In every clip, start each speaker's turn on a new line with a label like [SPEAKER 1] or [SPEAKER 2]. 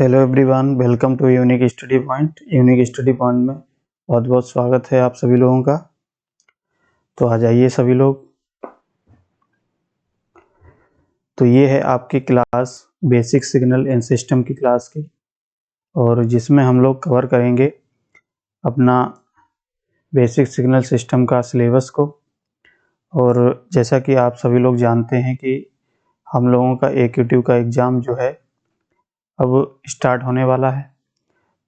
[SPEAKER 1] Hello everyone, welcome to unique study point. Unique study point में बहुत बहुत स्वागत है आप सभी लोगों का। तो आ जाइए सभी लोग। तो ये है आपकी class basic signal and system की क्लास की, और जिसमें हम लोग कवर करेंगे अपना बेसिक सिग्नल सिस्टम का सिलेबस को। और जैसा कि आप सभी लोग जानते हैं कि हम लोगों का AQT का एग्ज़ाम जो है अब स्टार्ट होने वाला है।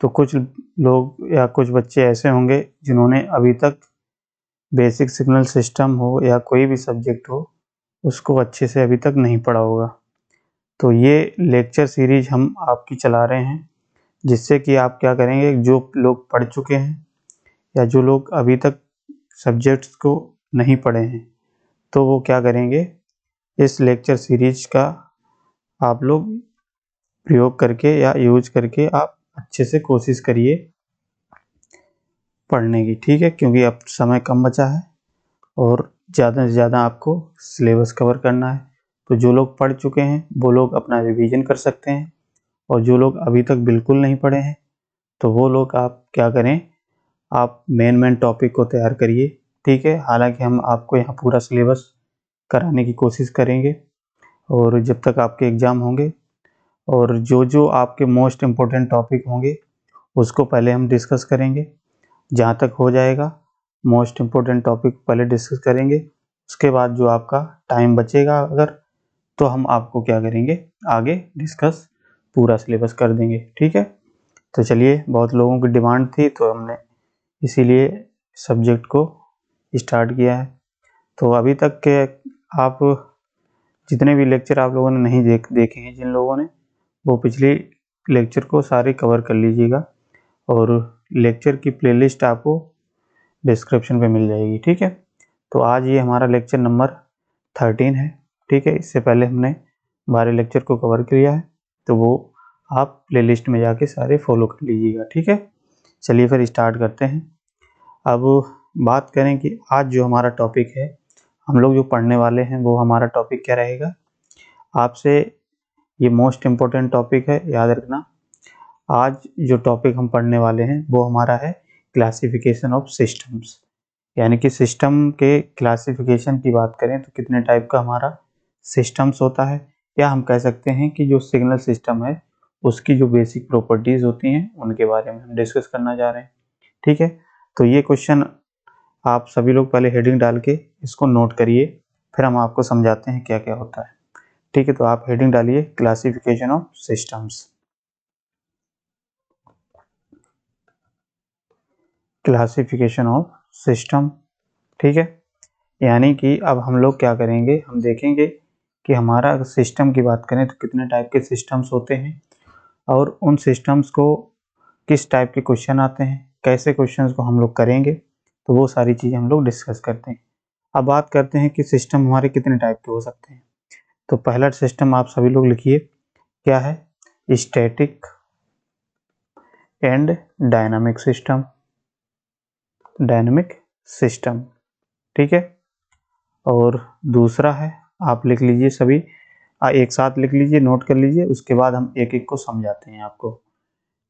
[SPEAKER 1] तो कुछ लोग या कुछ बच्चे ऐसे होंगे जिन्होंने अभी तक बेसिक सिग्नल सिस्टम हो या कोई भी सब्जेक्ट हो उसको अच्छे से अभी तक नहीं पढ़ा होगा। तो ये लेक्चर सीरीज हम आपकी चला रहे हैं, जिससे कि आप क्या करेंगे, जो लोग पढ़ चुके हैं या जो लोग अभी तक सब्जेक्ट्स को नहीं पढ़े हैं तो वो क्या करेंगे, इस लेक्चर सीरीज का आप लोग प्रयोग करके या यूज करके आप अच्छे से कोशिश करिए पढ़ने की, ठीक है। क्योंकि अब समय कम बचा है और ज़्यादा से ज़्यादा आपको सिलेबस कवर करना है। तो जो लोग पढ़ चुके हैं वो लोग अपना रिवीजन कर सकते हैं, और जो लोग अभी तक बिल्कुल नहीं पढ़े हैं तो वो लोग आप क्या करें, आप मेन टॉपिक को तैयार करिए, ठीक है। हालांकि हम आपको यहाँ पूरा सिलेबस कराने की कोशिश करेंगे, और जब तक आपके एग्ज़ाम होंगे और जो जो आपके मोस्ट इम्पोर्टेंट टॉपिक होंगे उसको पहले हम डिस्कस करेंगे। जहाँ तक हो जाएगा मोस्ट इम्पोर्टेंट टॉपिक पहले डिस्कस करेंगे, उसके बाद जो आपका टाइम बचेगा अगर, तो हम आपको क्या करेंगे, आगे डिस्कस पूरा सिलेबस कर देंगे, ठीक है। तो चलिए, बहुत लोगों की डिमांड थी तो हमने इसीलिए सब्जेक्ट को स्टार्ट किया है। तो अभी तक के आप जितने भी लेक्चर आप लोगों ने नहीं देखे हैं, जिन लोगों ने, वो पिछले लेक्चर को सारे कवर कर लीजिएगा, और लेक्चर की प्लेलिस्ट आपको डिस्क्रिप्शन पे मिल जाएगी, ठीक है। तो आज ये हमारा लेक्चर नंबर 13 है, ठीक है। इससे पहले हमने 12 लेक्चर को कवर किया है, तो वो आप प्लेलिस्ट में जाके सारे फॉलो कर लीजिएगा, ठीक है। चलिए फिर स्टार्ट करते हैं। अब बात करें कि आज जो हमारा टॉपिक है, हम लोग जो पढ़ने वाले हैं, वो हमारा टॉपिक क्या रहेगा। आपसे ये मोस्ट इम्पोर्टेंट टॉपिक है, याद रखना। आज जो टॉपिक हम पढ़ने वाले हैं वो हमारा है क्लासिफिकेशन ऑफ सिस्टम्स, यानी कि सिस्टम के क्लासिफिकेशन की बात करें तो कितने टाइप का हमारा सिस्टम्स होता है, या हम कह सकते हैं कि जो सिग्नल सिस्टम है उसकी जो बेसिक प्रॉपर्टीज होती हैं उनके बारे में हम डिस्कस करना जा रहे हैं, ठीक है। तो ये क्वेश्चन आप सभी लोग पहले हेडिंग डाल के इसको नोट करिए, फिर हम आपको समझाते हैं क्या क्या होता है, ठीक है। तो आप हेडिंग डालिए classification of systems. Classification of system, ठीक है। यानी कि अब हम लोग क्या करेंगे, हम देखेंगे कि हमारा सिस्टम की बात करें तो कितने टाइप के सिस्टम्स होते हैं, और उन सिस्टम्स को किस टाइप के क्वेश्चन आते हैं, कैसे क्वेश्चंस को हम लोग करेंगे, तो वो सारी चीज़ें हम लोग डिस्कस करते हैं। अब बात करते हैं कि सिस्टम हमारे कितने टाइप के हो सकते हैं। तो पहला सिस्टम आप सभी लोग लिखिए, क्या है, static and dynamic system. Dynamic system, ठीक है। और दूसरा है, आप लिख लीजिए सभी, एक साथ लिख लीजिए, नोट कर लीजिए, उसके बाद हम एक एक को समझाते हैं आपको।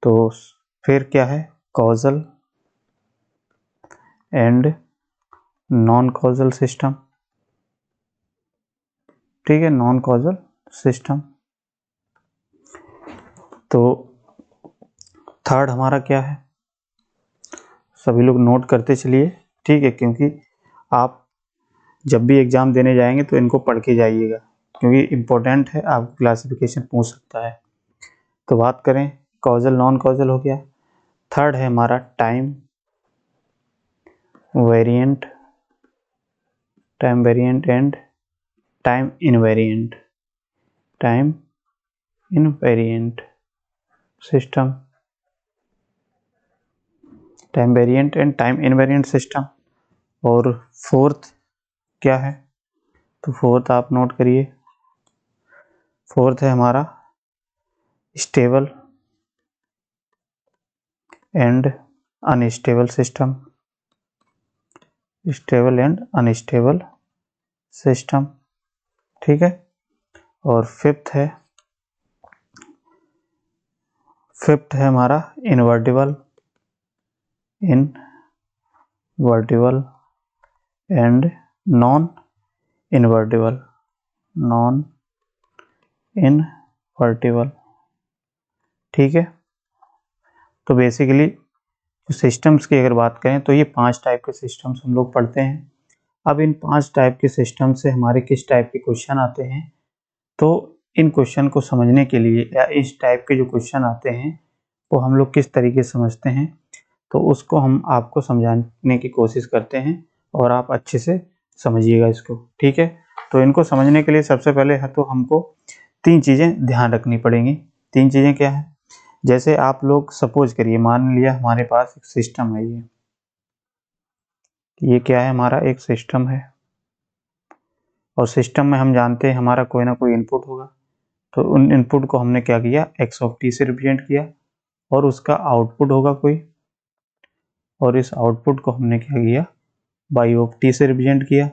[SPEAKER 1] तो फिर क्या है, causal and non causal system, ठीक है, नॉन कॉजल सिस्टम। तो थर्ड हमारा क्या है, सभी लोग नोट करते चलिए, ठीक है, क्योंकि आप जब भी एग्जाम देने जाएंगे तो इनको पढ़ के जाइएगा, क्योंकि इम्पोर्टेंट है, आप क्लासिफिकेशन पूछ सकता है। तो बात करें, कॉजल नॉन कॉजल हो गया। थर्ड है हमारा time variant, time variant and time invariant, time invariant system, time variant and time invariant system. और फोर्थ क्या है, तो फोर्थ आप नोट करिए, फोर्थ है हमारा stable and unstable system, stable and unstable system, ठीक है। और फिफ्थ है फिफ्थ है हमारा इन्वर्टिबल एंड नॉन इन्वर्टिबल ठीक है। तो बेसिकली सिस्टम्स की अगर बात करें तो ये 5 टाइप के सिस्टम्स हम लोग पढ़ते हैं। अब इन 5 टाइप के सिस्टम से हमारे किस टाइप के क्वेश्चन आते हैं, तो इन क्वेश्चन को समझने के लिए या इस टाइप के जो क्वेश्चन आते हैं वो हम लोग किस तरीके से समझते हैं, तो उसको हम आपको समझाने की कोशिश करते हैं और आप अच्छे से समझिएगा इसको, ठीक है। तो इनको समझने के लिए सबसे पहले है तो हमको 3 चीज़ें ध्यान रखनी पड़ेंगी। 3 चीज़ें क्या है, जैसे आप लोग सपोज करिए, मान लिया हमारे पास एक सिस्टम है, ये क्या है, हमारा एक सिस्टम है और सिस्टम में हम जानते हैं हमारा कोई ना कोई इनपुट होगा। तो उन इनपुट को हमने क्या किया, एक्स ऑफ टी से रिप्रेजेंट किया और उसका आउटपुट होगा कोई, और इस आउटपुट को हमने क्या किया, वाई ऑफ टी से रिप्रेजेंट किया।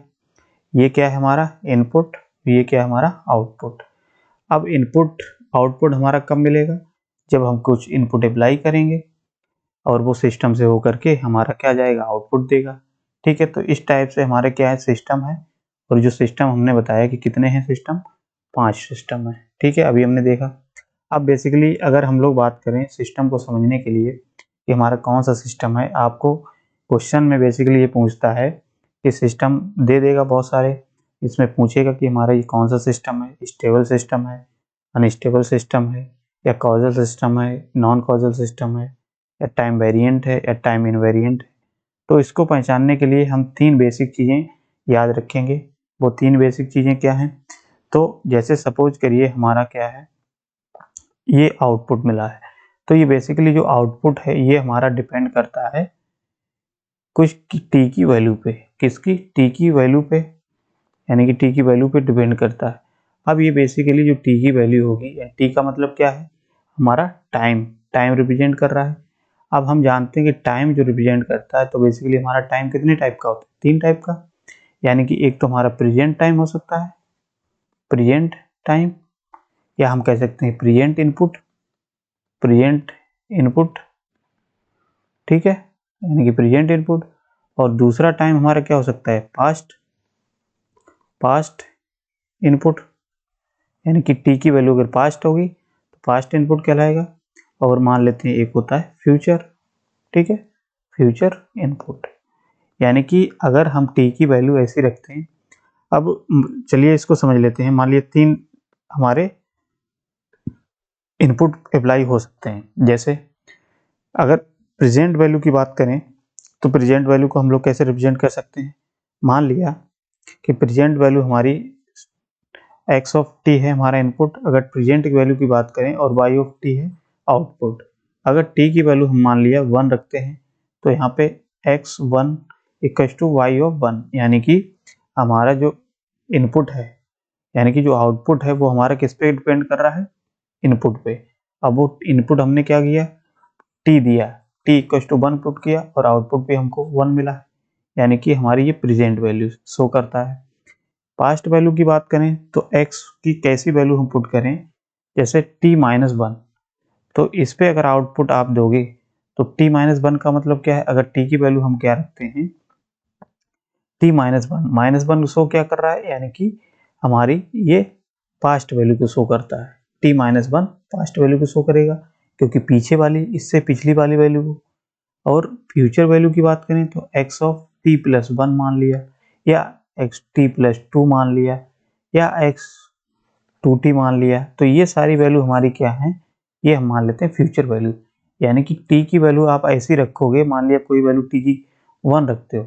[SPEAKER 1] ये क्या है हमारा इनपुट, ये क्या है हमारा आउटपुट। अब इनपुट आउटपुट हमारा कब मिलेगा, जब हम कुछ इनपुट अप्लाई करेंगे और वो सिस्टम से होकर के हमारा क्या जाएगा, आउटपुट देगा, ठीक है। तो इस टाइप से हमारे क्या है, सिस्टम है। और जो सिस्टम हमने बताया कि कितने हैं सिस्टम, 5 सिस्टम है, ठीक है, अभी हमने देखा। अब बेसिकली अगर हम लोग बात करें सिस्टम को समझने के लिए कि हमारा कौन सा सिस्टम है, आपको क्वेश्चन में बेसिकली ये पूछता है कि सिस्टम दे देगा बहुत सारे, इसमें पूछेगा कि हमारा ये कौन सा सिस्टम है, स्टेबल सिस्टम है, अनस्टेबल सिस्टम है, या कॉजल सिस्टम है, नॉन कॉजल सिस्टम है, या टाइम वेरिएंट है, या टाइम इनवेरिएंट है। तो इसको पहचानने के लिए हम 3 बेसिक चीज़ें याद रखेंगे। वो 3 बेसिक चीज़ें क्या हैं, तो जैसे सपोज करिए हमारा क्या है, ये आउटपुट मिला है, तो ये बेसिकली जो आउटपुट है ये हमारा डिपेंड करता है कुछ टी की वैल्यू पे, किसकी, टी की वैल्यू पे, यानी कि टी की वैल्यू पे डिपेंड करता है। अब ये बेसिकली जो टी की वैल्यू होगी, टी का मतलब क्या है, हमारा टाइम रिप्रेजेंट कर रहा है। अब हम जानते हैं कि टाइम जो रिप्रेजेंट करता है, तो बेसिकली हमारा टाइम कितने टाइप का होता है, 3 टाइप का। यानी कि एक तो हमारा प्रेजेंट टाइम हो सकता है, प्रेजेंट टाइम, या हम कह सकते हैं प्रेजेंट इनपुट, ठीक है, यानी कि प्रेजेंट इनपुट। और दूसरा टाइम हमारा क्या हो सकता है, पास्ट इनपुट, यानी कि टी की वैल्यू अगर पास्ट होगी तो पास्ट इनपुट कहलाएगा। और मान लेते हैं एक होता है फ्यूचर, ठीक है, फ्यूचर इनपुट। यानी कि अगर हम टी की वैल्यू ऐसी रखते हैं, अब चलिए इसको समझ लेते हैं। मान लिया 3 हमारे इनपुट अप्लाई हो सकते हैं। जैसे अगर प्रेजेंट वैल्यू की बात करें तो प्रेजेंट वैल्यू को हम लोग कैसे रिप्रेजेंट कर सकते हैं, मान लिया कि प्रेजेंट वैल्यू हमारी एक्स ऑफ टी है हमारा इनपुट, अगर प्रेजेंट की वैल्यू की बात करें, और वाई ऑफ टी है आउटपुट। अगर टी की वैल्यू हम मान लिया 1 रखते हैं, तो यहाँ पे x1 equal to Y of 1, यानी कि हमारा जो इनपुट है, यानी कि जो आउटपुट है वो हमारा किस पे डिपेंड कर रहा है, इनपुट पे। अब वो इनपुट हमने क्या किया, टी दिया, टी इक्वल टू 1 पुट किया और आउटपुट पे हमको 1 मिला, यानी कि हमारी ये प्रेजेंट वैल्यू शो करता है। पास्ट वैल्यू की बात करें तो x की कैसी वैल्यू हम पुट करें, जैसे t-1, तो इस पे अगर आउटपुट आप दोगे तो t-1 का मतलब क्या है, अगर t की वैल्यू हम क्या रखते हैं, t-1 शो क्या कर रहा है, यानी कि हमारी ये पास्ट वैल्यू को शो करता है। t-1 पास्ट वैल्यू को शो करेगा क्योंकि पीछे वाली इससे पिछली वाली वैल्यू को। और फ्यूचर वैल्यू की बात करें तो x ऑफ t प्लस 1 मान लिया, या x t प्लस 2 मान लिया, या x 2t मान लिया, तो ये सारी वैल्यू हमारी क्या है, ये हम मान लेते हैं फ्यूचर वैल्यू। यानी कि t की वैल्यू आप ऐसी रखोगे, मान लिया कोई वैल्यू t की 1 रखते हो,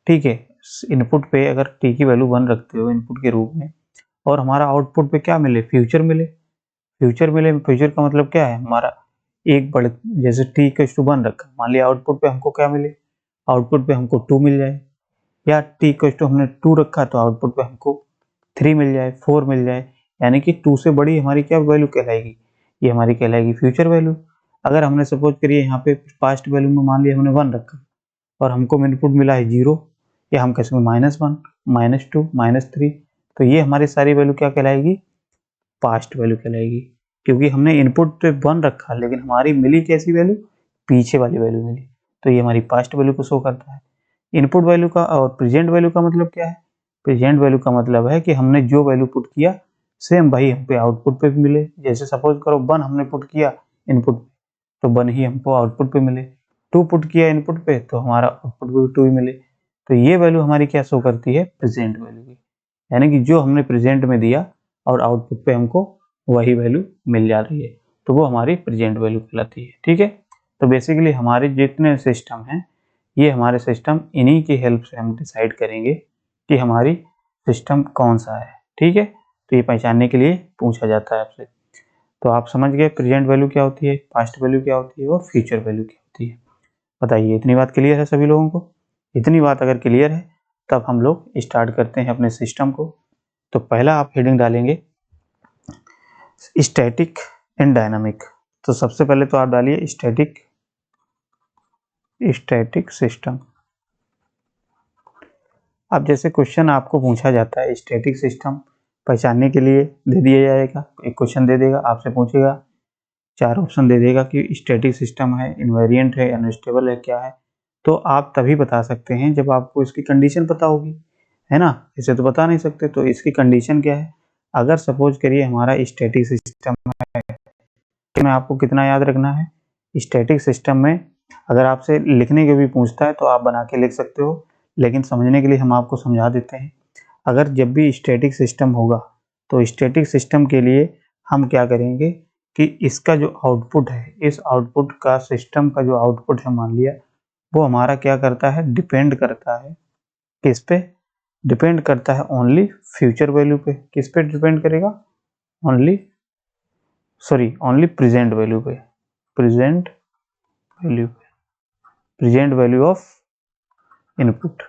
[SPEAKER 1] ठीक है, इनपुट पे अगर t की वैल्यू 1 रखते हो इनपुट के रूप में, और हमारा आउटपुट पे क्या मिले, फ्यूचर मिले। फ्यूचर का मतलब क्या है, हमारा एक बड़े, जैसे t इक्वल टू 1 रखा, मान लिया आउटपुट पे हमको क्या मिले, आउटपुट पे हमको 2 मिल जाए, या t इक्वल टू हमने 2 रखा तो आउटपुट पे हमको 3 मिल जाए, 4 मिल जाए, यानी कि 2 से बड़ी हमारी क्या वैल्यू कहलाएगी, ये हमारी कहलाएगी फ्यूचर वैल्यू। अगर हमने सपोज करिए यहाँ पे पास्ट वैल्यू में मान लिया हमने 1 रखा और हमको इनपुट मिला है 0, या हम कह सकते -1, -2, -3, तो ये हमारी सारी वैल्यू क्या कहलाएगी, पास्ट वैल्यू कहलाएगी। क्योंकि हमने इनपुट पे 1 रखा, लेकिन हमारी मिली कैसी वैल्यू, पीछे वाली वैल्यू मिली, तो ये हमारी पास्ट वैल्यू को शो करता है। इनपुट वैल्यू का और प्रेजेंट वैल्यू का मतलब क्या है, प्रेजेंट वैल्यू का मतलब है कि हमने जो वैल्यू पुट किया सेम वही हम पे आउटपुट पे भी मिले। जैसे सपोज करो 1 हमने पुट किया इनपुट तो 1 ही हमको आउटपुट पे मिले, 2 पुट किया इनपुट पे तो हमारा आउटपुट पे भी 2 ही मिले। तो ये वैल्यू हमारी क्या शो करती है, प्रेजेंट वैल्यू की, यानी कि जो हमने प्रेजेंट में दिया और आउटपुट पे हमको वही वैल्यू मिल जा रही है, तो वो हमारी प्रेजेंट वैल्यू कहलाती है। ठीक है, तो बेसिकली हमारे जितने सिस्टम हैं, ये हमारे सिस्टम इन्हीं की हेल्प से हम डिसाइड करेंगे कि हमारी सिस्टम कौन सा है। ठीक है, तो ये पहचानने के लिए पूछा जाता है आपसे। तो आप समझ गए प्रेजेंट वैल्यू क्या होती है, पास्ट वैल्यू क्या होती है और फ्यूचर वैल्यू क्या होती है। बताइए, इतनी बात क्लियर है सभी लोगों को? इतनी बात अगर क्लियर है तब हम लोग स्टार्ट करते हैं अपने सिस्टम को। तो पहला आप हेडिंग डालेंगे स्टैटिक एंड डायनामिक। तो सबसे पहले तो आप डालिए स्टैटिक सिस्टम। अब जैसे क्वेश्चन आपको पूछा जाता है स्टैटिक सिस्टम पहचानने के लिए दे दिया जाएगा, एक क्वेश्चन दे देगा, आपसे पूछेगा 4 ऑप्शन दे देगा कि स्टैटिक सिस्टम है, इनवेरिएंट है, अनस्टेबल है, क्या है। तो आप तभी बता सकते हैं जब आपको इसकी कंडीशन पता होगी, है ना, इसे तो बता नहीं सकते। तो इसकी कंडीशन क्या है, अगर सपोज करिए हमारा स्टैटिक सिस्टम है, तो में आपको कितना याद रखना है, स्टैटिक सिस्टम में अगर आपसे लिखने के भी पूछता है तो आप बना के लिख सकते हो, लेकिन समझने के लिए हम आपको समझा देते हैं। अगर जब भी स्टैटिक सिस्टम होगा तो स्टैटिक सिस्टम के लिए हम क्या करेंगे कि इसका जो आउटपुट है, इस आउटपुट का सिस्टम का जो आउटपुट है मान लिया, वो हमारा क्या करता है, डिपेंड करता है किस पे, डिपेंड करता है ओनली फ्यूचर वैल्यू पे। किस पे डिपेंड करेगा, ओनली प्रेजेंट वैल्यू पे, प्रेजेंट वैल्यू पे, प्रेजेंट वैल्यू ऑफ इनपुट।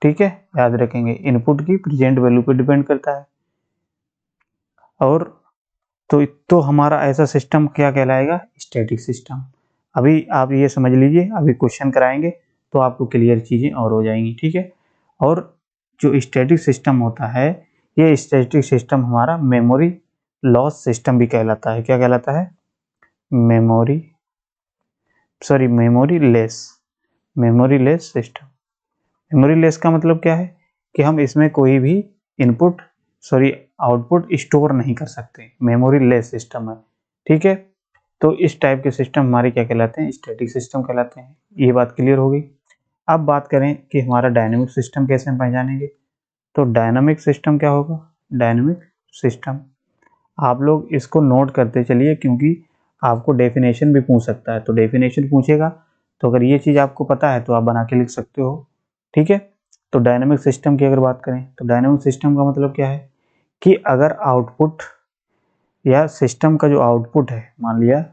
[SPEAKER 1] ठीक है, याद रखेंगे इनपुट की प्रेजेंट वैल्यू पे डिपेंड करता है। और तो हमारा ऐसा सिस्टम क्या कहलाएगा, स्टैटिक सिस्टम। अभी आप ये समझ लीजिए, अभी क्वेश्चन कराएंगे तो आपको क्लियर चीजें और हो जाएंगी। ठीक है, और जो स्टैटिक सिस्टम होता है, ये स्टैटिक सिस्टम हमारा मेमोरी लॉस सिस्टम भी कहलाता है। क्या कहलाता है, memory less system. Memory less का मतलब क्या है कि हम इसमें कोई भी आउटपुट स्टोर नहीं कर सकते, मेमोरी लेस सिस्टम है। ठीक है, तो इस टाइप के सिस्टम हमारे क्या कहलाते हैं, स्टैटिक सिस्टम कहलाते हैं। ये बात क्लियर हो गई। अब बात करें कि हमारा डायनेमिक सिस्टम कैसे हम पहचानेंगे। तो डायनामिक सिस्टम क्या होगा, डायनेमिक सिस्टम आप लोग इसको नोट करते चलिए, क्योंकि आपको डेफिनेशन भी पूछ सकता है। तो डेफिनेशन पूछेगा तो अगर ये चीज़ आपको पता है तो आप बना के लिख सकते हो। ठीक है, तो डायनेमिक सिस्टम की अगर बात करें तो डायनेमिक सिस्टम का मतलब क्या है कि अगर आउटपुट या सिस्टम का जो आउटपुट है, मान लिया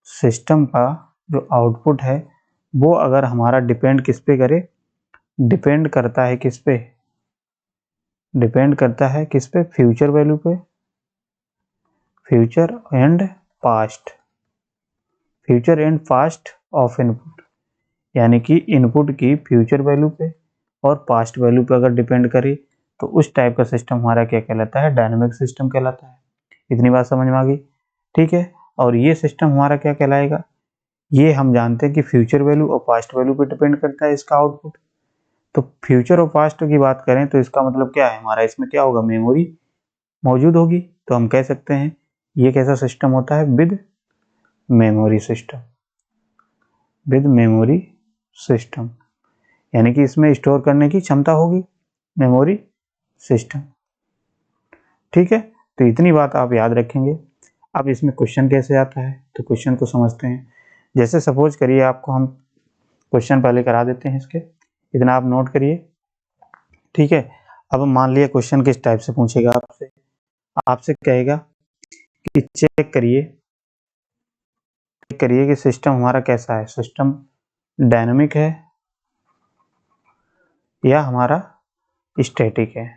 [SPEAKER 1] सिस्टम का जो आउटपुट है वो अगर हमारा डिपेंड किस पे करे, डिपेंड करता है किस पे, डिपेंड करता है किस पे, फ्यूचर वैल्यू पे, future and past, future and past of input, यानी कि इनपुट की फ्यूचर वैल्यू पे और पास्ट वैल्यू पे अगर डिपेंड करे तो उस टाइप का सिस्टम हमारा क्या कहलाता है, डायनेमिक सिस्टम कहलाता है। इतनी बात समझ में आ गई। ठीक है, और ये सिस्टम हमारा क्या कहलाएगा, ये हम जानते हैं कि फ्यूचर वैल्यू और पास्ट वैल्यू पे डिपेंड करता है इसका आउटपुट। तो फ्यूचर और पास्ट की बात करें तो इसका मतलब क्या है, हमारा इसमें क्या होगा, मेमोरी मौजूद होगी। तो हम कह सकते हैं ये कैसा सिस्टम होता है, with memory system, with memory system, यानी कि इसमें स्टोर करने की क्षमता होगी, मेमोरी सिस्टम। ठीक है, तो इतनी बात आप याद रखेंगे। अब इसमें क्वेश्चन कैसे आता है, तो क्वेश्चन को समझते हैं। जैसे सपोज करिए आपको हम क्वेश्चन पहले करा देते हैं इसके, इतना आप नोट करिए। ठीक है, अब मान लिया क्वेश्चन किस टाइप से पूछेगा आपसे, आपसे कहेगा कि चेक करिए कि सिस्टम हमारा कैसा है, सिस्टम डायनामिक है या हमारा स्टैटिक है।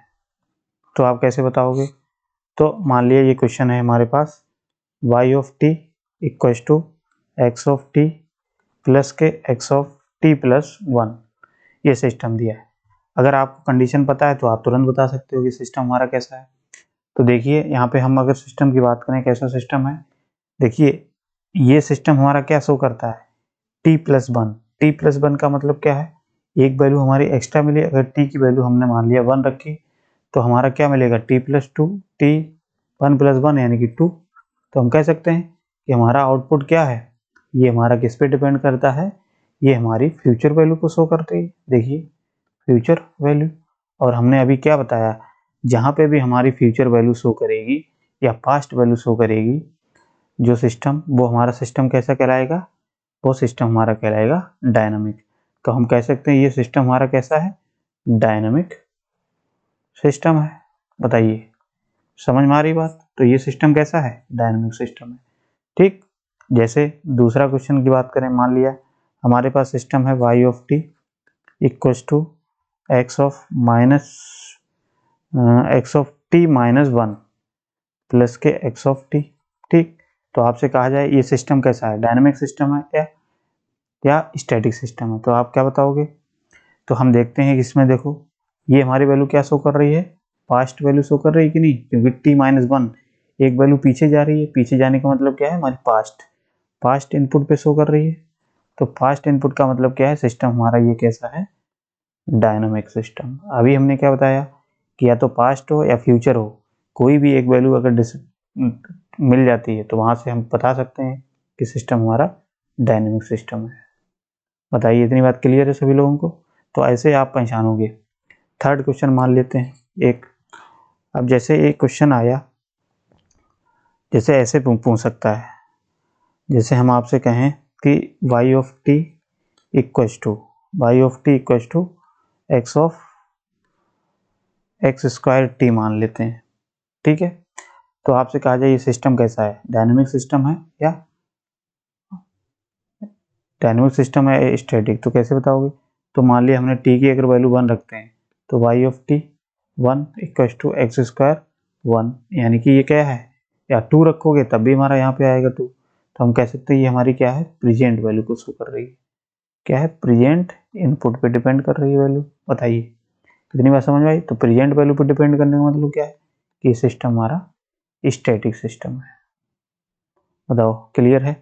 [SPEAKER 1] तो आप कैसे बताओगे, तो मान लिया ये क्वेश्चन है हमारे पास, y of T equal to X of T plus K X of T plus 1, ये सिस्टम दिया है। अगर आपको कंडीशन पता है तो आप तुरंत बता सकते हो कि सिस्टम हमारा कैसा है। तो देखिए यहाँ पे हम अगर सिस्टम की बात करें, कैसा सिस्टम है, देखिए ये सिस्टम हमारा क्या शो करता है, t+1। t+1 का मतलब क्या है, एक वैल्यू हमारी एक्स्ट्रा मिली। अगर t की वैल्यू हमने मान लिया 1 रखी तो हमारा क्या मिलेगा, t+2, t 1+1 यानी कि 2। तो हम कह सकते हैं कि हमारा आउटपुट क्या है, ये हमारा किस पे डिपेंड करता है, ये हमारी फ्यूचर वैल्यू को शो करती है। देखिए फ्यूचर वैल्यू, और हमने अभी क्या बताया, जहाँ पे भी हमारी फ्यूचर वैल्यू शो करेगी या पास्ट वैल्यू शो करेगी जो सिस्टम, वो हमारा सिस्टम कैसा कहलाएगा, वो सिस्टम हमारा कहलाएगा डायनामिक। तो हम कह सकते हैं ये सिस्टम हमारा कैसा है, डायनामिक सिस्टम है। बताइए समझ में आ रही बात, तो ये सिस्टम कैसा है, डायनामिक सिस्टम है। ठीक, जैसे दूसरा क्वेश्चन की बात करें, मान लिया हमारे पास सिस्टम है y of t equals to x of t minus 1 plus K x of t। ठीक, तो आपसे कहा जाए ये सिस्टम कैसा है, डायनामिक सिस्टम है या स्टैटिक सिस्टम है, तो आप क्या बताओगे। तो हम देखते हैं कि इसमें देखो ये हमारी वैल्यू क्या शो कर रही है, पास्ट वैल्यू शो कर रही है कि नहीं, क्योंकि t-1 एक वैल्यू पीछे जा रही है, पीछे जाने का मतलब क्या है, हमारी पास्ट इनपुट पे शो कर रही है। तो पास्ट इनपुट का मतलब क्या है, सिस्टम हमारा ये कैसा है, डायनामिक सिस्टम। अभी हमने क्या बताया कि या तो पास्ट हो या फ्यूचर हो, कोई भी एक वैल्यू अगर मिल जाती है तो वहां से हम बता सकते हैं कि सिस्टम हमारा डायनेमिक सिस्टम है। बताइए इतनी बात क्लियर है सभी लोगों को, तो ऐसे आप पहचानोगे। थर्ड क्वेश्चन मान लेते हैं एक। अब जैसे एक क्वेश्चन आया, जैसे ऐसे पूछ सकता है, जैसे हम आपसे कहें कि y of t equals to x of x square t मान लेते हैं। ठीक है, तो आपसे कहा जाए ये सिस्टम कैसा है, डायनेमिक सिस्टम है या डायनेमिक सिस्टम है स्टैटिक, तो कैसे बताओगे। तो मान लिया हमने t की अगर वैल्यू 1 रखते हैं तो y of t 1 equals to X square 1, यानी कि ये क्या है, या 2 रखोगे तब भी हमारा यहाँ पे आएगा 2। तो हम कह सकते हैं ये हमारी क्या है, प्रेजेंट वैल्यू को शो कर रही है। क्या है, प्रेजेंट इनपुट पे डिपेंड कर रही है वैल्यू। बताइए कितनी बात समझ में आई। तो प्रेजेंट वैल्यू पे डिपेंड करने का मतलब क्या है कि सिस्टम हमारा स्टैटिक सिस्टम है। बताओ क्लियर है।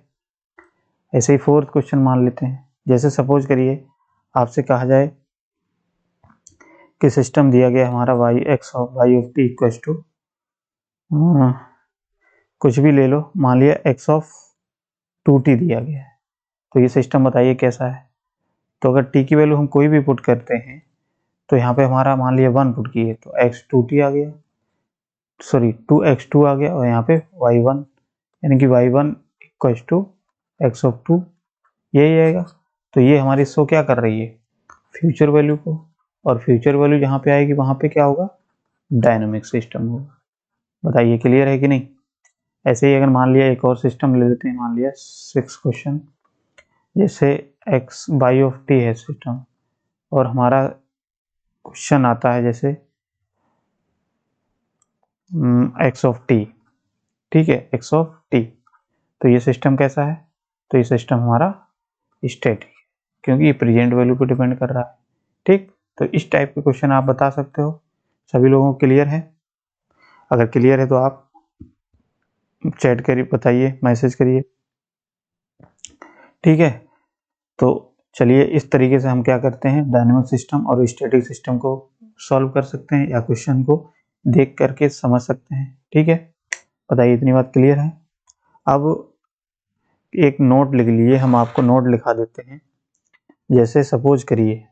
[SPEAKER 1] ऐसे ही फोर्थ क्वेश्चन मान लेते हैं, जैसे सपोज करिए आपसे कहा जाए कि सिस्टम दिया गया हमारा y of t equals to कुछ भी ले लो, मान लिया x ऑफ 2t दिया गया है। तो ये सिस्टम बताइए कैसा है। तो अगर t की वैल्यू हम कोई भी पुट करते हैं तो यहाँ पे हमारा मान लिया 1 पुट किए तो x2t आ गया, सॉरी 2x2 आ गया, और यहाँ पे y1 यानी कि y1 equals to x of 2, यही आएगा। तो ये हमारी शो क्या कर रही है, फ्यूचर वैल्यू को, और फ्यूचर वैल्यू जहाँ पे आएगी वहाँ पे क्या होगा, डायनामिक सिस्टम होगा। बताइए क्लियर है कि नहीं। ऐसे ही अगर मान लिया एक और सिस्टम ले लेते हैं, मान लिया 6 क्वेश्चन, जैसे x y ऑफ t है सिस्टम, और हमारा क्वेश्चन आता है जैसे x ऑफ t। ठीक है, x ऑफ t, तो ये सिस्टम कैसा है, तो ये सिस्टम हमारा स्टैटिक है, क्योंकि ये प्रेजेंट वैल्यू पे डिपेंड कर रहा है। ठीक, तो इस टाइप के क्वेश्चन आप बता सकते हो। सभी लोगों को क्लियर है। अगर क्लियर है तो आप चैट करिए, बताइए, मैसेज करिए। ठीक है, तो चलिए इस तरीके से हम क्या करते हैं, डायनेमिक सिस्टम और स्टैटिक सिस्टम को सॉल्व कर सकते हैं या क्वेश्चन को देख करके समझ सकते हैं। ठीक है, बताइए इतनी बात क्लियर है। अब एक नोट लिख लीजिए, हम आपको नोट लिखा देते हैं। जैसे सपोज करिए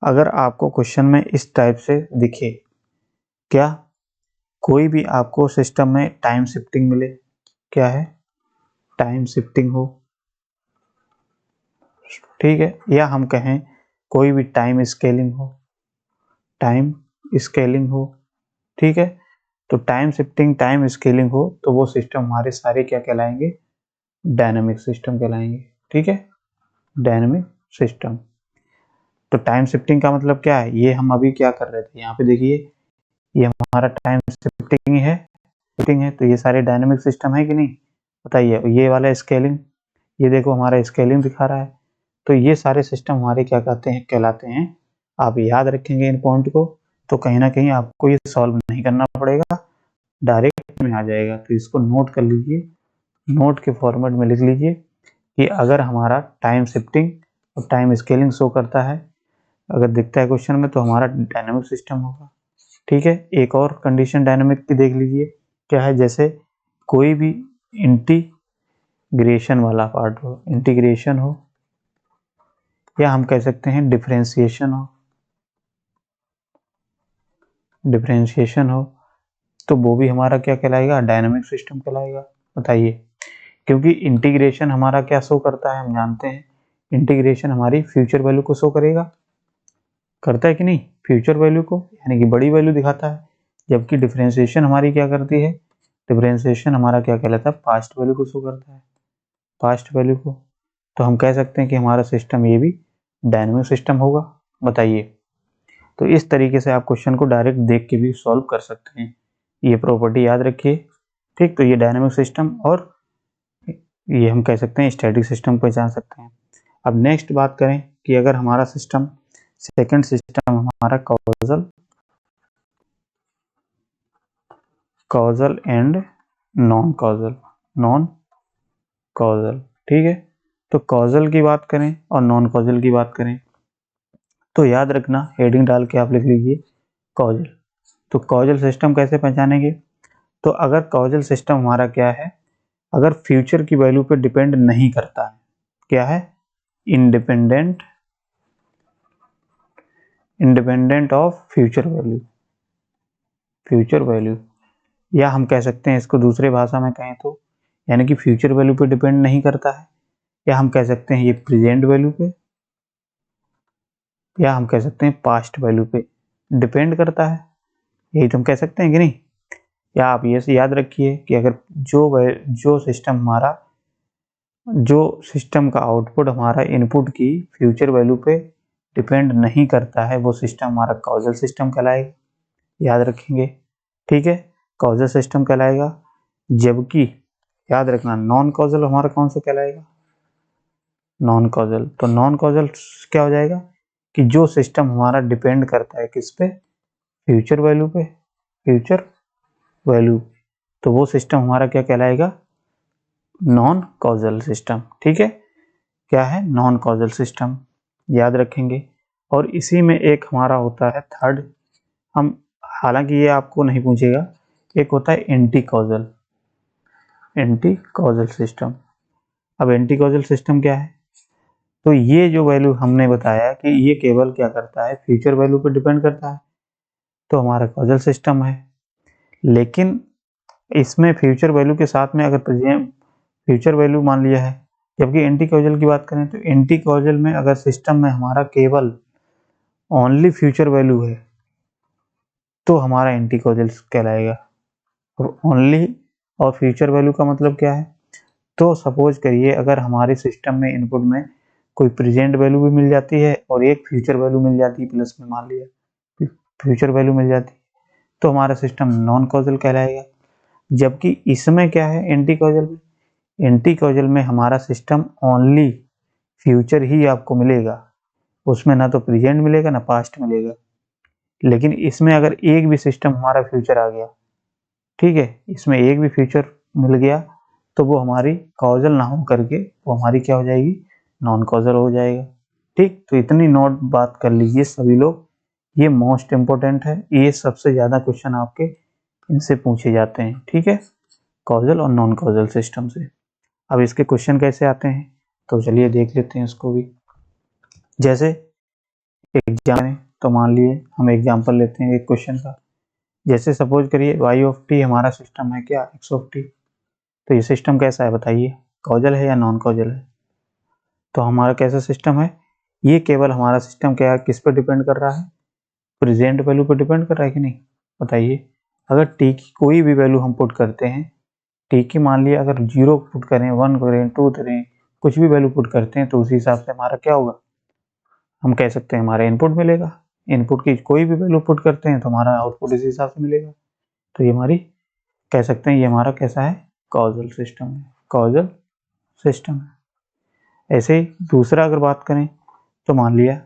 [SPEAKER 1] अगर आपको क्वेश्चन में इस टाइप से दिखे, क्या कोई भी आपको सिस्टम में टाइम शिफ्टिंग मिले, क्या है, टाइम शिफ्टिंग हो, ठीक है, या हम कहें कोई भी टाइम स्केलिंग हो, ठीक है। तो टाइम शिफ्टिंग, टाइम स्केलिंग हो तो वो सिस्टम हमारे सारे क्या कहलाएंगे, डायनामिक सिस्टम कहलाएंगे। ठीक है, डायनामिक सिस्टम। तो टाइम शिफ्टिंग का मतलब क्या है, ये हम अभी क्या कर रहे थे, यहाँ पे देखिए ये हमारा टाइम शिफ्टिंग है, तो ये सारे डायनामिक सिस्टम है कि नहीं। बताइए, ये वाला स्केलिंग, ये देखो हमारा स्केलिंग दिखा रहा है। तो ये सारे सिस्टम हमारे क्या कहते हैं, कहलाते हैं। आप याद रखेंगे इन पॉइंट को, तो कहीं ना कहीं आपको ये सॉल्व नहीं करना पड़ेगा, डायरेक्ट में आ जाएगा। तो इसको नोट कर लीजिए, नोट के फॉर्मेट में लिख लीजिए कि अगर हमारा टाइम शिफ्टिंग और टाइम स्केलिंग शो करता है, अगर दिखता है क्वेश्चन में, तो हमारा डायनामिक सिस्टम होगा। ठीक है, एक और कंडीशन डायनामिक की देख लीजिए, क्या है, जैसे कोई भी इंटीग्रेशन वाला पार्ट हो, इंटीग्रेशन हो, या हम कह सकते हैं डिफरेंशिएशन हो, डिफरेंशिएशन हो, तो वो भी हमारा क्या कहलाएगा, डायनामिक सिस्टम कहलाएगा। बताइए, क्योंकि इंटीग्रेशन हमारा क्या शो करता है, हम जानते हैं इंटीग्रेशन हमारी फ्यूचर वैल्यू को शो करेगा, करता है कि नहीं, फ्यूचर वैल्यू को, यानी कि बड़ी वैल्यू दिखाता है। जबकि डिफरेंशिएशन हमारी क्या करती है, डिफरेंशिएशन हमारा क्या कहलाता है, पास्ट वैल्यू को शो करता है, पास्ट वैल्यू को। तो हम कह सकते हैं कि हमारा सिस्टम ये भी डायनामिक सिस्टम होगा। बताइए, तो इस तरीके से आप क्वेश्चन को डायरेक्ट देख के भी सॉल्व कर सकते हैं, ये प्रॉपर्टी याद रखिए। ठीक, तो ये डायनामिक सिस्टम और ये हम कह सकते हैं स्टैटिक सिस्टम पहचान सकते हैं। अब नेक्स्ट बात करें कि अगर हमारा सिस्टम, सेकंड सिस्टम हमारा कॉजल एंड नॉन कॉजल, ठीक है। तो कॉजल की बात करें और नॉन कॉजल की बात करें, तो याद रखना, हेडिंग डाल के आप लिख लीजिए कॉजल। तो कॉजल सिस्टम कैसे पहचानेंगे, तो अगर कॉजल सिस्टम हमारा क्या है, अगर फ्यूचर की वैल्यू पे डिपेंड नहीं करता है, क्या है, इंडिपेंडेंट ऑफ फ्यूचर वैल्यू, या हम कह सकते हैं इसको दूसरे भाषा में कहें तो, यानी कि फ्यूचर वैल्यू पे डिपेंड नहीं करता है, या हम कह सकते हैं ये प्रेजेंट वैल्यू पे, या हम कह सकते हैं पास्ट वैल्यू पे डिपेंड करता है, यही तो हम कह सकते हैं कि नहीं। या आप ये से याद रखिए कि अगर जो सिस्टम का आउटपुट हमारा इनपुट की फ्यूचर वैल्यू पे डिपेंड नहीं करता है, वो सिस्टम हमारा कॉजल सिस्टम कहलाएगा, याद रखेंगे। ठीक है, कॉजल सिस्टम कहलाएगा। जबकि याद रखना, नॉन कॉजल हमारा कौन सा कहलाएगा, नॉन कॉजल। तो नॉन कॉजल क्या हो जाएगा कि जो सिस्टम हमारा डिपेंड करता है किस पे, फ्यूचर वैल्यू, तो वो सिस्टम हमारा क्या कहलाएगा, नॉन कॉजल सिस्टम। ठीक है, क्या है, नॉन कॉजल सिस्टम, याद रखेंगे। और इसी में एक हमारा होता है थर्ड, हम, हालांकि ये आपको नहीं पूछेगा, एक होता है एंटी कॉजल सिस्टम। अब एंटी कॉजल सिस्टम क्या है, तो ये जो वैल्यू हमने बताया कि ये केवल क्या करता है, फ्यूचर वैल्यू पर डिपेंड करता है, तो हमारा कॉजल सिस्टम है। लेकिन इसमें फ्यूचर वैल्यू के साथ में अगर फ्यूचर वैल्यू मान लिया है, जबकि एंटी कॉजल की बात करें तो एंटी कॉजल में अगर सिस्टम में हमारा केवल ओनली फ्यूचर वैल्यू है, तो हमारा एंटी कॉजल कहलाएगा। और ओनली और फ्यूचर वैल्यू का मतलब क्या है, तो सपोज करिए अगर हमारे सिस्टम में इनपुट में कोई प्रेजेंट वैल्यू भी मिल जाती है और एक फ्यूचर वैल्यू मिल जाती है, प्लस में मान लिया फ्यूचर वैल्यू मिल जाती है, तो हमारा सिस्टम नॉन कॉजल कहलाएगा। जबकि इसमें क्या है, एंटी कॉजल में हमारा सिस्टम ओनली फ्यूचर ही आपको मिलेगा, उसमें ना तो प्रेजेंट मिलेगा ना पास्ट मिलेगा। लेकिन इसमें अगर एक भी सिस्टम हमारा फ्यूचर आ गया, ठीक है, इसमें एक भी फ्यूचर मिल गया, तो वो हमारी कॉजल ना हो करके वो हमारी क्या हो जाएगी, नॉन कॉजल हो जाएगा। ठीक, तो इतनी नोट बात कर लीजिए सभी लोग, ये मोस्ट इंपॉर्टेंट है, ये सबसे ज्यादा क्वेश्चन आपके इनसे पूछे जाते हैं। ठीक है, कॉजल और नॉन कॉजल सिस्टम से। अब इसके क्वेश्चन कैसे आते हैं, तो चलिए देख लेते हैं इसको भी। जैसे एग्जाम, तो मान लिए हम एग्जाम्पल लेते हैं एक क्वेश्चन का, जैसे सपोज करिए y ऑफ टी हमारा सिस्टम है क्या, x ऑफ टी। तो ये सिस्टम कैसा है बताइए, कॉजल है या नॉन कॉजल है, तो हमारा कैसा सिस्टम है, ये केवल हमारा सिस्टम क्या किस पर डिपेंड कर रहा है, प्रेजेंट वैल्यू पर डिपेंड कर रहा है कि नहीं। बताइए, अगर टी की कोई भी वैल्यू हम पुट करते हैं, टी की मान लिया अगर 0 पुट करें, 1 करें, 2 करें, कुछ भी वैल्यू पुट करते हैं, तो उसी हिसाब से हमारा क्या होगा, हम कह सकते हैं हमारा इनपुट मिलेगा। इनपुट की कोई भी वैल्यू पुट करते हैं तो हमारा आउटपुट इसी हिसाब से मिलेगा। तो ये हमारी कह सकते हैं ये हमारा कैसा है, कॉजल सिस्टम है, कॉजल सिस्टम है। ऐसे ही दूसरा अगर बात करें, तो मान लिया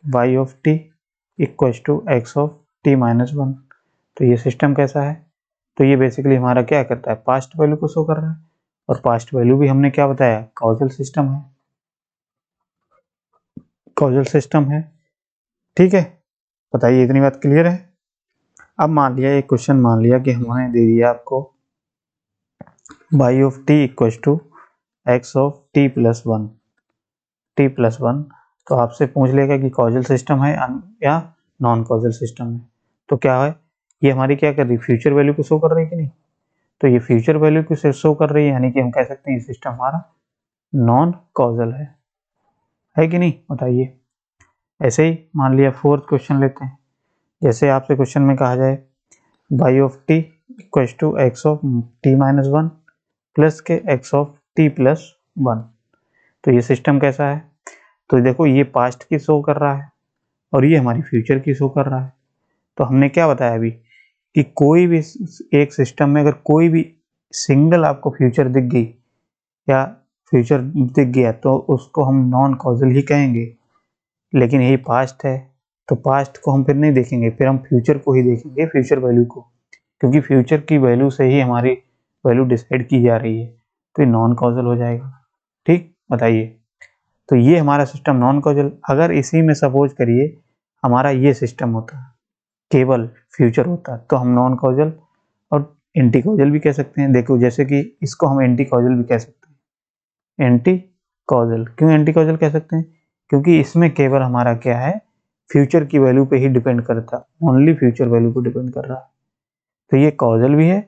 [SPEAKER 1] y of T equals to x of t minus 1। तो ये सिस्टम कैसा है? तो ये बेसिकली हमारा क्या करता है, पास्ट वैल्यू को शो कर रहा है, और पास्ट वैल्यू भी हमने क्या बताया, कॉजल सिस्टम है, कॉजल सिस्टम है। ठीक है, बताइए इतनी बात क्लियर है? अब मान लिया एक क्वेश्चन मान लिया कि हमने दे दिया आपको y of t equal to x of t plus 1, तो आपसे पूछ लेगा कि कॉजल सिस्टम है या नॉन कॉजल सिस्टम है। तो क्या है, ये हमारी क्या कर रही है, फ्यूचर वैल्यू को शो कर रही है कि नहीं? तो ये फ्यूचर वैल्यू को शो कर रही है, यानी कि हम कह सकते हैं ये सिस्टम हमारा नॉन कॉजल है कि नहीं? बताइए। ऐसे ही मान लिया फोर्थ क्वेश्चन लेते हैं। जैसे आपसे क्वेश्चन में कहा जाए y of t equal to X of t minus 1 plus K x of t plus 1। तो ये सिस्टम कैसा है? तो देखो ये पास्ट की शो कर रहा है और ये हमारी फ्यूचर की शो कर रहा है। तो हमने क्या बताया अभी कि कोई भी एक सिस्टम में अगर कोई भी सिंगल आपको फ्यूचर दिख गई या फ्यूचर दिख गया तो उसको हम नॉन कॉजल ही कहेंगे। लेकिन यही पास्ट है तो पास्ट को हम फिर नहीं देखेंगे, फिर हम फ्यूचर को ही देखेंगे, फ्यूचर वैल्यू को, क्योंकि फ्यूचर की वैल्यू से ही हमारी वैल्यू डिसाइड की जा रही है, तो ये नॉन कॉजल हो जाएगा। ठीक, बताइए। तो ये हमारा सिस्टम नॉन कॉजल। अगर इसी में सपोज करिए हमारा ये सिस्टम होता, केवल फ्यूचर होता, तो हम नॉन कॉजल और एंटी कॉजल भी कह सकते हैं। देखो जैसे कि इसको हम एंटी कॉजल भी कह सकते हैं। एंटी कॉजल क्यों एंटी कॉजल कह सकते हैं? क्योंकि इसमें केवल हमारा क्या है, फ्यूचर की वैल्यू पे ही डिपेंड करता, ओनली फ्यूचर वैल्यू को डिपेंड कर रहा है। तो ये कॉजल भी है,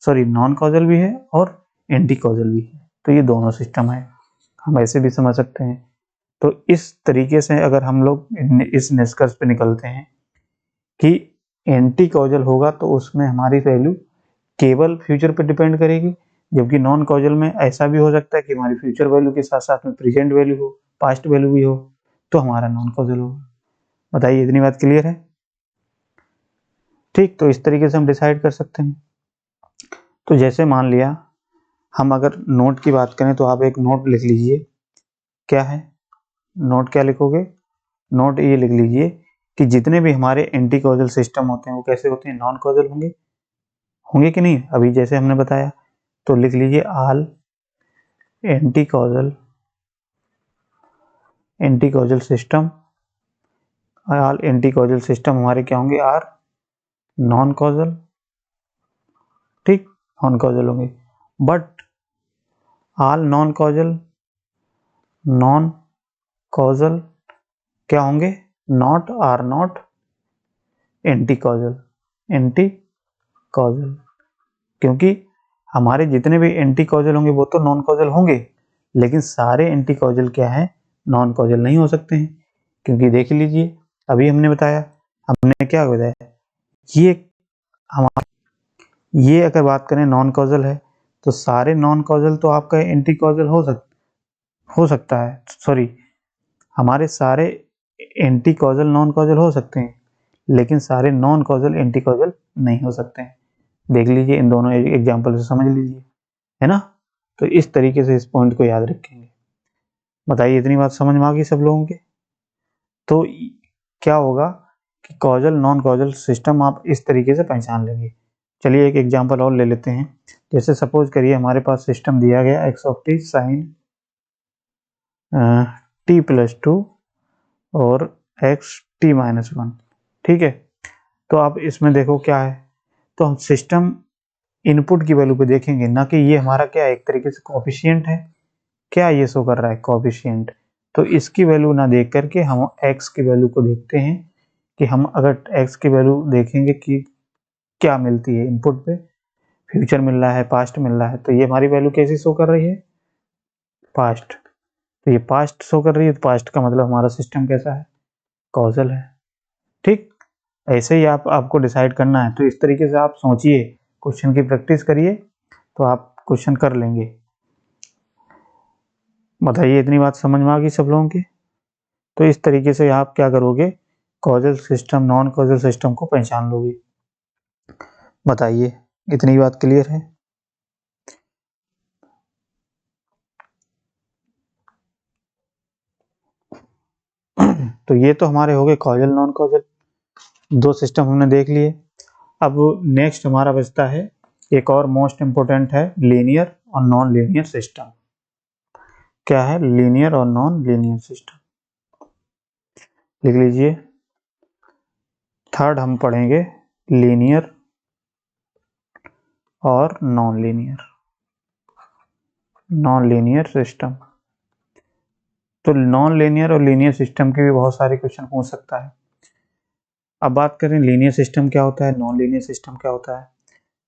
[SPEAKER 1] सॉरी नॉन कॉजल भी है और एंटी कॉजल भी है। तो ये दोनों सिस्टम है, हम ऐसे भी समझ सकते हैं। तो इस तरीके से अगर हम लोग इस निष्कर्ष पे निकलते हैं कि एंटी कॉजल होगा तो उसमें हमारी वैल्यू केवल फ्यूचर पे डिपेंड करेगी, जबकि नॉन कॉजल में ऐसा भी हो सकता है कि हमारी फ्यूचर वैल्यू के साथ साथ में प्रेजेंट वैल्यू हो, पास्ट वैल्यू भी हो, तो हमारा नॉन कॉजल होगा। बताइए इतनी बात क्लियर है? ठीक, तो इस तरीके से हम डिसाइड कर सकते हैं। तो जैसे मान लिया हम अगर नोट की बात करें तो आप एक नोट लिख लीजिए। क्या है नोट, क्या लिखोगे? नोट ये लिख लीजिए कि जितने भी हमारे एंटी कॉजल सिस्टम होते हैं वो कैसे होते हैं, नॉन कॉजल होंगे, होंगे कि नहीं? अभी जैसे हमने बताया, तो लिख लीजिए all anti causal system, all anti causal system हमारे क्या होंगे, आर नॉन कॉजल। ठीक, नॉन कॉजल होंगे। बट ऑल नॉन कॉजल क्या होंगे, not are not anti causal, क्योंकि हमारे जितने भी एंटी कॉजल होंगे वो तो नॉन कॉजल होंगे, लेकिन सारे एंटी कॉजल क्या है, नॉन कॉजल नहीं हो सकते हैं। क्योंकि देख लीजिए अभी हमने बताया, हमने क्या बताया, ये हमारा, ये अगर बात करें नॉन कॉजल है तो सारे नॉन कॉजल तो आपका एंटी कॉजल हो सकता है, सॉरी हमारे सारे एंटी कॉजल नॉन कॉजल हो सकते हैं, लेकिन सारे नॉन कॉजल एंटी कॉजल नहीं हो सकते हैं। देख लीजिए इन दोनों एग्जाम्पल से समझ लीजिए, है ना? तो इस तरीके से इस पॉइंट को याद रखेंगे। बताइए इतनी बात समझ में आ गई सब लोगों के? तो क्या होगा कि कॉजल नॉन कॉजल सिस्टम आप इस तरीके से पहचान लेंगे। चलिए एक एग्जांपल और ले लेते हैं। जैसे सपोज करिए हमारे पास सिस्टम दिया गया X of T sine T plus 2 और एक्स टी माइनस 1। ठीक है, तो आप इसमें देखो क्या है, तो हम सिस्टम इनपुट की वैल्यू पे देखेंगे, ना कि ये हमारा क्या है, एक तरीके से कोएफिशिएंट है। क्या ये शो कर रहा है, कोएफिशिएंट। तो इसकी वैल्यू ना देख करके हम x की वैल्यू को देखते हैं कि हम अगर x की वैल्यू देखेंगे कि क्या मिलती है इनपुट पे, फ्यूचर मिल रहा है, पास्ट मिल रहा है, तो ये हमारी वैल्यू कैसी शो कर रही है, पास्ट। तो ये पास्ट शो कर रही है, तो पास्ट का मतलब हमारा सिस्टम कैसा है, कॉजल है। ठीक, ऐसे ही आपको डिसाइड करना है। तो इस तरीके से आप सोचिए, क्वेश्चन की प्रैक्टिस करिए तो आप क्वेश्चन कर लेंगे। बताइए इतनी बात समझ में आ गई सब लोगों की? तो इस तरीके से आप क्या करोगे, causal system non causal system को पहचान लोगे। बताइए इतनी बात क्लियर है? तो ये तो हमारे हो गए कॉजल नॉन कॉजल। दो सिस्टम हमने देख लिए। अब नेक्स्ट हमारा बचता है एक और मोस्ट इम्पोर्टेंट है लीनियर और नॉन लीनियर सिस्टम। क्या है? लीनियर और नॉन लीनियर सिस्टम। लिख लीजिए। थर्ड हम पढ़ेंगे लीनियर और नॉन लीनियर सिस्टम। तो नॉन लीनियर और लीनियर सिस्टम के भी बहुत सारे क्वेश्चन पूछ सकता है। अब बात करें लीनियर सिस्टम क्या होता है, नॉन लीनियर सिस्टम क्या होता है।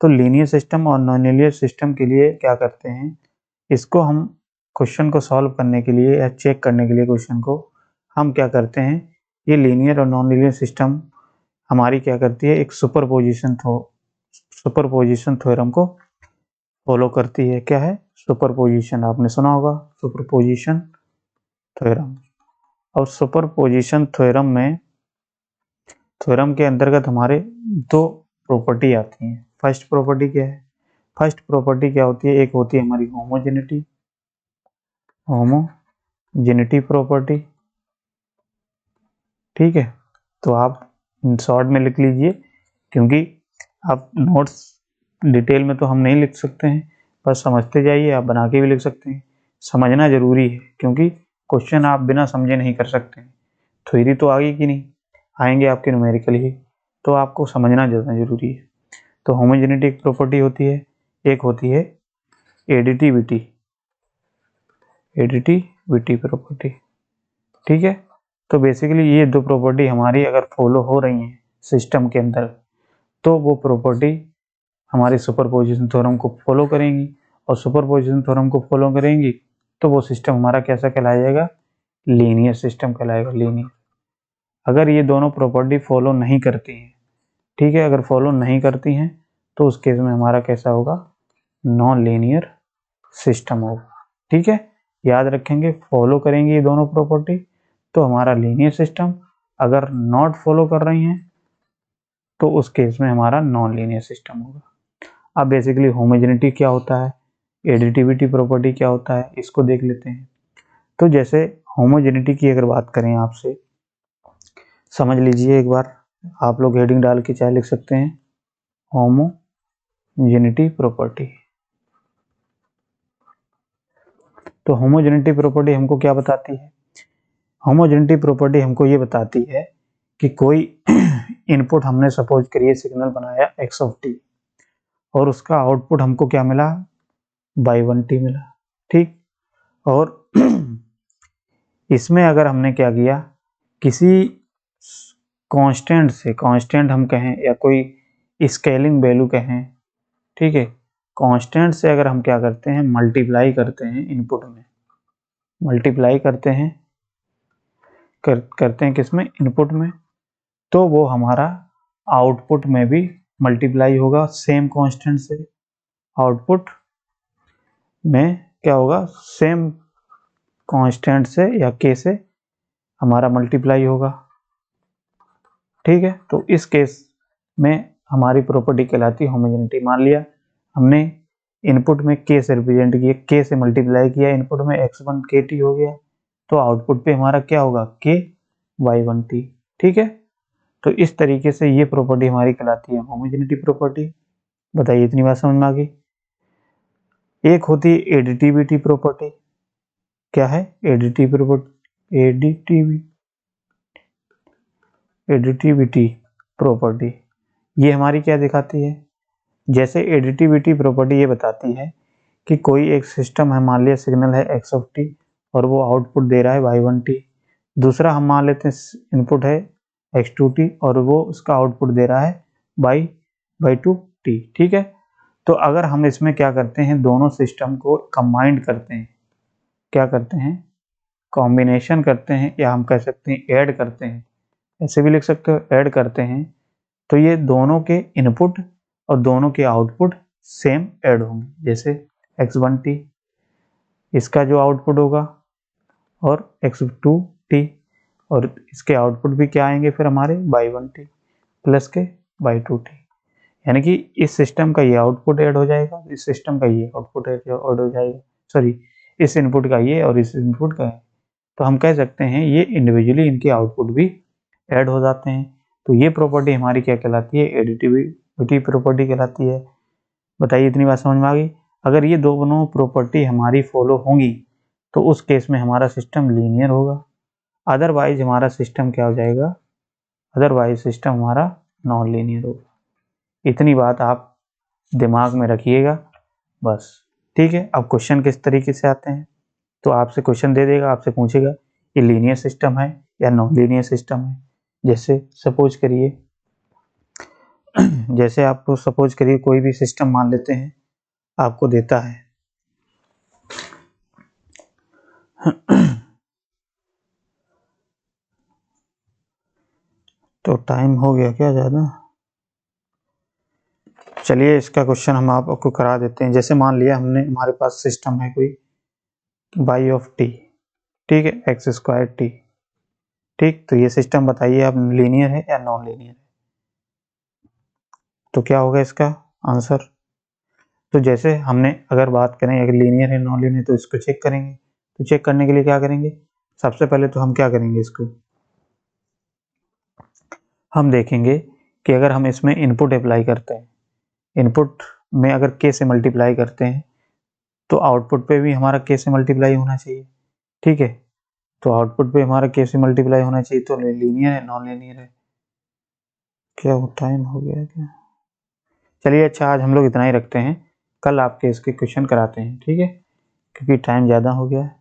[SPEAKER 1] तो लीनियर सिस्टम और नॉन लीनियर सिस्टम के लिए क्या करते हैं, इसको हम क्वेश्चन को सॉल्व करने के लिए या चेक करने के लिए क्वेश्चन को हम क्या करते हैं, ये लीनियर और नॉन लीनियर सिस्टम हमारी क्या करती है, एक सुपरपोजिशन थ्योरम को फॉलो करती है। क्या है? सुपरपोजिशन, आपने सुना होगा सुपरपोजिशन थ्योरम। और सुपरपोजिशन थ्योरम के अंतर्गत हमारे दो प्रॉपर्टी आती हैं। फर्स्ट प्रॉपर्टी क्या है? फर्स्ट प्रॉपर्टी क्या होती है, एक होती है हमारी होमोजेनिटी प्रॉपर्टी। ठीक है, तो आप शॉर्ट में लिख लीजिए, क्योंकि आप नोट्स डिटेल में तो हम नहीं लिख सकते हैं, बस समझते जाइए। आप बना के भी लिख सकते हैं, समझना जरूरी है, क्योंकि क्वेश्चन आप बिना समझे नहीं कर सकते हैं। थ्योरी तो आगे की नहीं आएंगे आपके न्यूमेरिकल ही, तो आपको समझना ज़्यादा जरूरी है। तो होमोजेनिटी एक प्रॉपर्टी होती है, एक होती है एडिटिविटी प्रॉपर्टी। ठीक है, तो बेसिकली ये दो प्रॉपर्टी हमारी अगर फॉलो हो रही हैं सिस्टम के अंदर, तो वो प्रॉपर्टी हमारे सुपरपोजिशन थ्योरम को फॉलो करेंगी, और सुपरपोजिशन थ्योरम को फॉलो करेंगी तो वो सिस्टम हमारा कैसा कहलाएगा, लीनियर सिस्टम कहलाएगा, लीनियर। अगर ये दोनों प्रॉपर्टी फॉलो नहीं करती हैं, ठीक है, अगर फॉलो नहीं करती हैं तो उस केस में हमारा कैसा होगा, नॉन लीनियर सिस्टम होगा। ठीक है, याद रखेंगे, फॉलो करेंगे ये दोनों प्रॉपर्टी तो हमारा लीनियर सिस्टम, अगर नॉट फॉलो कर रही हैं तो उस केस में हमारा नॉन लीनियर सिस्टम होगा। अब बेसिकली होमोजेनिटी क्या होता है, एडिटिविटी प्रॉपर्टी क्या होता है, इसको देख लेते हैं। तो जैसे होमोजेनिटी की अगर बात करें, आपसे समझ लीजिए एक बार, आप लोग हेडिंग डाल के चाहे लिख सकते हैं, होमोजेनिटी प्रॉपर्टी। तो होमोजेनिटी प्रॉपर्टी हमको क्या बताती है, होमोजेनिटी प्रॉपर्टी हमको ये बताती है कि कोई इनपुट हमने सपोज करिए सिग्नल बनाया x ऑफ टी, और उसका आउटपुट हमको क्या मिला, y1t मिला। ठीक, और इसमें अगर हमने क्या किया, किसी कांस्टेंट से, कांस्टेंट हम कहें या कोई स्केलिंग वैल्यू कहें, ठीक है, कांस्टेंट से अगर हम क्या करते हैं, मल्टीप्लाई करते हैं, इनपुट में मल्टीप्लाई करते हैं, करते हैं किसमें, इनपुट में, तो वो हमारा आउटपुट में भी मल्टीप्लाई होगा सेम कांस्टेंट से। आउटपुट में क्या होगा, सेम कांस्टेंट से या के से हमारा मल्टीप्लाई होगा। ठीक है, तो इस केस में हमारी प्रॉपर्टी कहलाती है होमोजेनिटी। मान लिया हमने इनपुट में के से रिप्रेजेंट किया, के से मल्टीप्लाई किया, इनपुट में x1 kt हो गया, तो आउटपुट पे हमारा क्या होगा, k y1t। ठीक है, तो इस तरीके से ये प्रॉपर्टी हमारी कहलाती है होमोजेनिटी प्रॉपर्टी। बताइए, इतनी बात समझ में आ गई। एक होती है एडिटिविटी प्रॉपर्टी। क्या है एडिटिविटी प्रॉपर्टी, ये हमारी क्या दिखाती है, जैसे एडिटिविटी प्रॉपर्टी ये बताती है कि कोई एक सिस्टम है, मान लिया सिग्नल है x ऑफ टी और वो आउटपुट दे रहा है y1t। दूसरा हम मान लेते हैं इनपुट है x2t और वो उसका आउटपुट दे रहा है y2t। ठीक है, तो अगर हम इसमें क्या करते हैं, दोनों सिस्टम को कंबाइंड करते हैं, क्या करते हैं, कॉम्बिनेशन करते हैं, या हम कह सकते हैं ऐड करते हैं, ऐसे भी लिख सकते हो, ऐड करते हैं, तो ये दोनों के इनपुट और दोनों के आउटपुट सेम ऐड होंगे। जैसे x1t इसका जो आउटपुट होगा और x2t, और इसके आउटपुट भी क्या आएंगे फिर हमारे y1t प्लस के y2t, यानी कि इस सिस्टम का ये आउटपुट ऐड हो जाएगा, इस सिस्टम का ये आउटपुट ऐड हो जाएगा, सॉरी इस इनपुट का ये और इस इनपुट का है। तो हम कह सकते हैं ये इंडिविजुअली इनके आउटपुट भी ऐड हो जाते हैं। तो ये प्रॉपर्टी हमारी क्या कहलाती है, एडिटिविटी प्रॉपर्टी कहलाती है। बताइए इतनी बात समझ में आ गई। अगर ये दोनों प्रॉपर्टी हमारी फॉलो होंगी तो उस केस में हमारा सिस्टम लीनियर होगा, अदरवाइज हमारा सिस्टम क्या हो जाएगा, अदरवाइज सिस्टम हमारा नॉन लीनियर होगा। इतनी बात आप दिमाग में रखिएगा बस, ठीक है। अब क्वेश्चन किस तरीके से आते हैं, तो आपसे क्वेश्चन दे देगा, आपसे पूछेगा ये लीनियर सिस्टम है या नॉन लीनियर सिस्टम है। जैसे सपोज करिए जैसे आपको सपोज करिए कोई भी सिस्टम मान लेते हैं आपको देता है तो टाइम हो गया क्या ज़्यादा, चलिए इसका क्वेश्चन हम आपको करा देते हैं। जैसे मान लिया हमने, हमारे पास सिस्टम है कोई y ऑफ t, ठीक है, एक्स स्क्वायर टी, ठीक। तो ये सिस्टम बताइए अब लीनियर है या नॉन लीनियर है, तो क्या होगा इसका आंसर। तो जैसे हमने अगर बात करें अगर लीनियर है नॉन लीनियर तो इसको चेक करेंगे। तो चेक करने के लिए क्या करेंगे, सबसे पहले तो हम क्या करेंगे, इसको हम देखेंगे कि अगर हम इसमें इनपुट अप्लाई करते हैं, इनपुट में अगर k से मल्टीप्लाई करते हैं तो आउटपुट पे भी हमारा k से मल्टीप्लाई होना चाहिए, ठीक है। तो आउटपुट पे हमारा k से मल्टीप्लाई होना चाहिए, तो लीनियर है नॉन लीनियर है। क्या वो टाइम हो गया क्या, चलिए अच्छा आज हम लोग इतना ही रखते हैं, कल आपके इसके क्वेश्चन कराते हैं, ठीक है, क्योंकि टाइम ज़्यादा हो गया है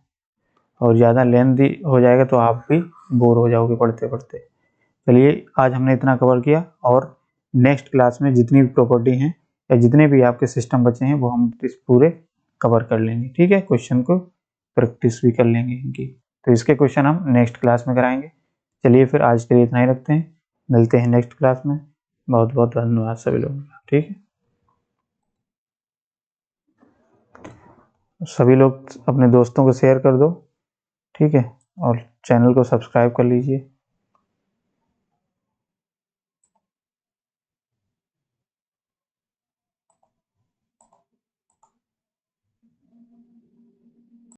[SPEAKER 1] और ज़्यादा लेंथी हो जाएगा तो आप भी बोर हो जाओगे पढ़ते पढ़ते। चलिए आज हमने इतना कवर किया और नेक्स्ट क्लास में जितनी भी प्रॉपर्टी हैं या जितने भी आपके सिस्टम बचे हैं वो हम इस पूरे कवर कर लेंगे, ठीक है। क्वेश्चन को प्रैक्टिस भी कर लेंगे इनकी, तो इसके क्वेश्चन हम नेक्स्ट क्लास में कराएंगे। चलिए फिर आज के लिए इतना ही रखते हैं, मिलते हैं नेक्स्ट क्लास में। बहुत बहुत धन्यवाद सभी लोगों का, ठीक है। सभी लोग अपने दोस्तों को शेयर कर दो, ठीक है, और चैनल को सब्सक्राइब कर लीजिए।